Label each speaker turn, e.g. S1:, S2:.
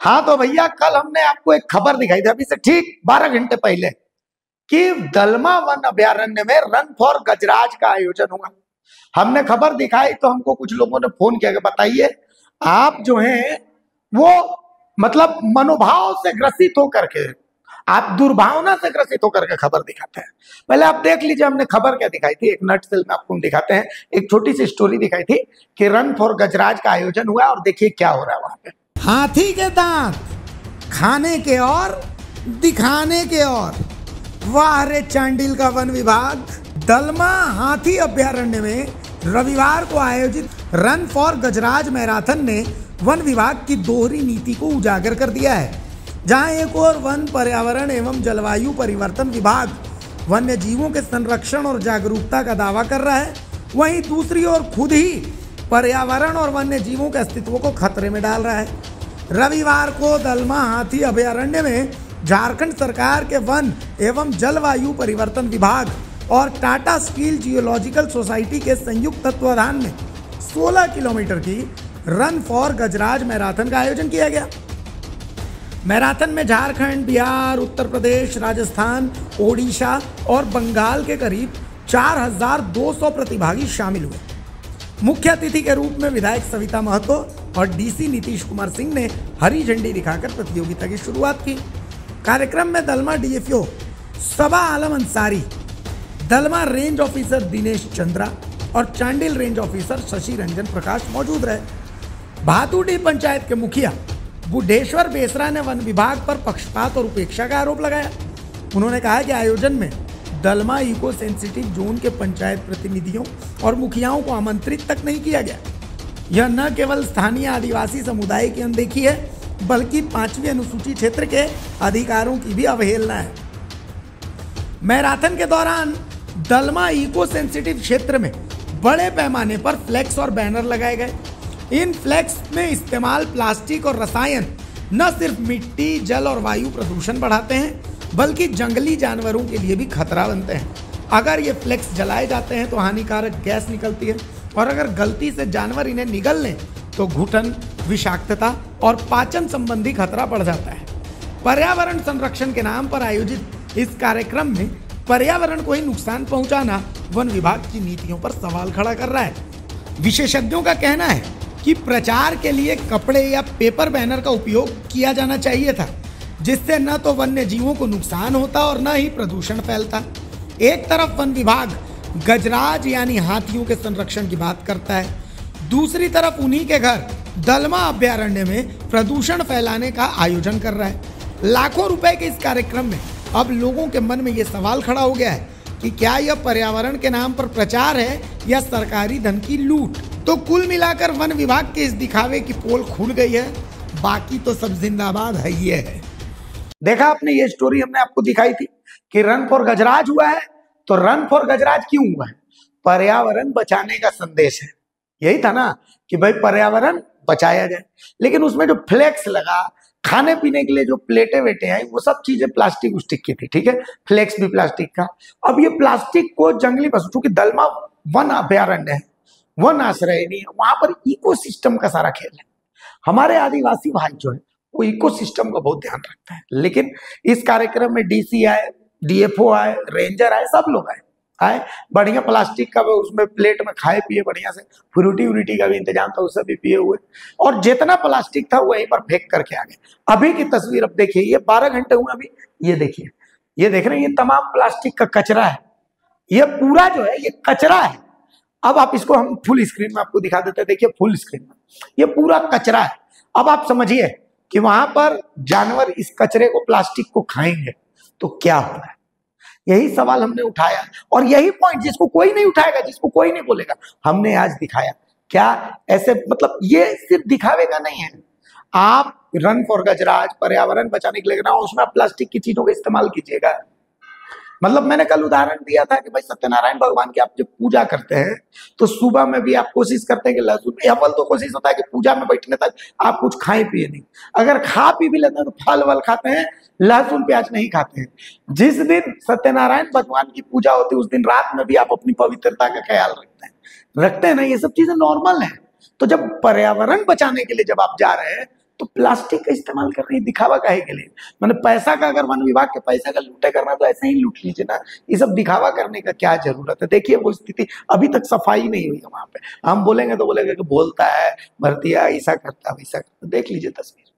S1: हाँ तो भैया, कल हमने आपको एक खबर दिखाई थी अभी से ठीक 12 घंटे पहले कि दलमा वन अभयारण्य में रन फॉर गजराज का आयोजन हुआ। हमने खबर दिखाई तो हमको कुछ लोगों ने फोन किया कि बताइए, आप जो हैं वो मतलब मनोभाव से ग्रसित होकर के, आप दुर्भावना से ग्रसित होकर के खबर दिखाते हैं। पहले आप देख लीजिए हमने खबर क्या दिखाई थी, एक नटसेल में आपको दिखाते हैं। एक छोटी सी स्टोरी दिखाई थी कि रन फॉर गजराज का आयोजन हुआ और देखिए क्या हो रहा है वहां पे।
S2: हाथी के दांत खाने के और दिखाने के और। वाह रे चांडिल का वन विभाग। दलमा हाथी अभयारण्य में रविवार को आयोजित रन फॉर गजराज मैराथन ने वन विभाग की दोहरी नीति को उजागर कर दिया है। जहां एक और वन पर्यावरण एवं जलवायु परिवर्तन विभाग वन्य जीवों के संरक्षण और जागरूकता का दावा कर रहा है, वहीं दूसरी ओर खुद ही पर्यावरण और वन्य जीवों के अस्तित्व को खतरे में डाल रहा है। रविवार को दलमा हाथी अभयारण्य में झारखंड सरकार के वन एवं जलवायु परिवर्तन विभाग और टाटा स्टील जियोलॉजिकल सोसाइटी के संयुक्त तत्वाधान में 16 किलोमीटर की रन फॉर गजराज मैराथन का आयोजन किया गया। मैराथन में झारखंड, बिहार, उत्तर प्रदेश, राजस्थान, ओडिशा और बंगाल के करीब 4200 प्रतिभागी शामिल हुए। मुख्य अतिथि के रूप में विधायक सविता महतो और डीसी नीतीश कुमार सिंह ने हरी झंडी दिखाकर प्रतियोगिता की शुरुआत की। कार्यक्रम में दलमा डीएफओ सबा आलम अंसारी, दलमा रेंज ऑफिसर दिनेश चंद्रा और चांडिल रेंज ऑफिसर शशि रंजन प्रकाश मौजूद रहे। भातुडी पंचायत के मुखिया बुढ़ेश्वर बेसरा ने वन विभाग पर पक्षपात और उपेक्षा का आरोप लगाया। उन्होंने कहा कि आयोजन में दलमा इको सेंसिटिव जोन के पंचायत प्रतिनिधियों और मुखियाओं को आमंत्रित तक नहीं किया गया। यह न केवल स्थानीय आदिवासी समुदाय की अनदेखी है, बल्कि 5वीं अनुसूची क्षेत्र के अधिकारों की भी अवहेलना है। मैराथन के दौरान दलमा इको सेंसिटिव क्षेत्र में बड़े पैमाने पर फ्लैक्स और बैनर लगाए गए। इन फ्लैक्स में इस्तेमाल प्लास्टिक और रसायन न सिर्फ मिट्टी, जल और वायु प्रदूषण बढ़ाते हैं, बल्कि जंगली जानवरों के लिए भी खतरा बनते हैं। अगर ये फ्लैक्स जलाए जाते हैं तो हानिकारक गैस निकलती है और अगर गलती से जानवर इन्हें निगल लें तो घुटन, विषाक्तता और पाचन संबंधी खतरा बढ़ जाता है। पर्यावरण संरक्षण के नाम पर आयोजित इस कार्यक्रम में पर्यावरण को ही नुकसान पहुंचाना वन विभाग की नीतियों पर सवाल खड़ा कर रहा है। विशेषज्ञों का कहना है कि प्रचार के लिए कपड़े या पेपर बैनर का उपयोग किया जाना चाहिए था, जिससे न तो वन्य जीवों को नुकसान होता और न ही प्रदूषण फैलता। एक तरफ वन विभाग गजराज यानी हाथियों के संरक्षण की बात करता है, दूसरी तरफ उन्हीं के घर दलमा अभयारण्य में प्रदूषण फैलाने का आयोजन कर रहा है। लाखों रुपए के इस कार्यक्रम में अब लोगों के मन में ये सवाल खड़ा हो गया है कि क्या यह पर्यावरण के नाम पर प्रचार है या सरकारी धन की लूट। तो कुल मिलाकर वन विभाग के इस दिखावे की पोल खुल गई है, बाकी तो सब जिंदाबाद है ये है।
S1: देखा आपने, ये स्टोरी हमने आपको दिखाई थी कि रन फॉर गजराज हुआ है। तो रन फॉर गजराज क्यों हुआ है? पर्यावरण बचाने का संदेश है। यही था ना कि भाई पर्यावरण बचाया जाए। लेकिन उसमें जो फ्लेक्स लगा, खाने पीने के लिए जो प्लेटें वेटे हैं, वो सब चीजें प्लास्टिक उस्टिक की थी, ठीक है, फ्लेक्स भी प्लास्टिक का। अब ये प्लास्टिक को जंगली पशु, चूंकि दलमा वन अभयारण्य है, वन आश्रय नहीं है, वहां पर इकोसिस्टम का सारा खेल है। हमारे आदिवासी भाई जो है वो इकोसिस्टम का बहुत ध्यान रखता है। लेकिन इस कार्यक्रम में डीसी आए, डीएफओ आए, रेंजर आए, सब लोग आए बढ़िया प्लास्टिक का उसमें प्लेट में खाए पिए, बढ़िया से फ्रूटी व्रूटी का भी इंतजाम था, उससे भी पिए हुए, और जितना प्लास्टिक था वहीं पर फेंक करके आ गए। अभी की तस्वीर अब देखिए, ये 12 घंटे हुए अभी, ये देखिए, ये देख रहे हैं, ये तमाम प्लास्टिक का कचरा है। ये पूरा जो है ये कचरा है। अब आप इसको हम फुल स्क्रीन में आपको दिखा देते हैं, देखिए फुल स्क्रीन में ये पूरा कचरा है। अब आप समझिए कि वहां पर जानवर इस कचरे को, प्लास्टिक को खाएंगे तो क्या होगा। यही सवाल हमने उठाया और यही पॉइंट जिसको कोई नहीं उठाएगा, जिसको कोई नहीं बोलेगा, हमने आज दिखाया। क्या ऐसे मतलब ये सिर्फ दिखावे का नहीं है। आप रन फॉर गजराज पर्यावरण बचाने के लिए उसमें आप प्लास्टिक की चीजों का इस्तेमाल कीजिएगा। मतलब मैंने कल उदाहरण दिया था कि भाई सत्यनारायण भगवान की आप जब पूजा करते हैं तो सुबह में भी आप कोशिश करते हैं कि लहसुन, अव्वल तो कोशिश होता है कि पूजा में बैठने तक आप कुछ खाए पिए नहीं। अगर खा पी भी लेते हैं तो फल वल खाते हैं, लहसुन प्याज नहीं खाते हैं। जिस दिन सत्यनारायण भगवान की पूजा होती है उस दिन रात में भी आप अपनी पवित्रता का ख्याल रखते हैं ना। ये सब चीजें नॉर्मल है। तो जब पर्यावरण बचाने के लिए जब आप जा रहे हैं तो प्लास्टिक का इस्तेमाल कर रही है, दिखावा काहे के लिए? मैंने पैसा का, अगर वन विभाग के पैसा का लूटे करना तो ऐसे ही लूट लीजिए ना, ये सब दिखावा करने का क्या जरूरत है? देखिए वो स्थिति अभी तक सफाई नहीं हुई है वहां पे। हम बोलेंगे तो बोलेंगे कि बोलता है भरतिया, ऐसा करता है वैसा करता, देख लीजिए तस्वीर।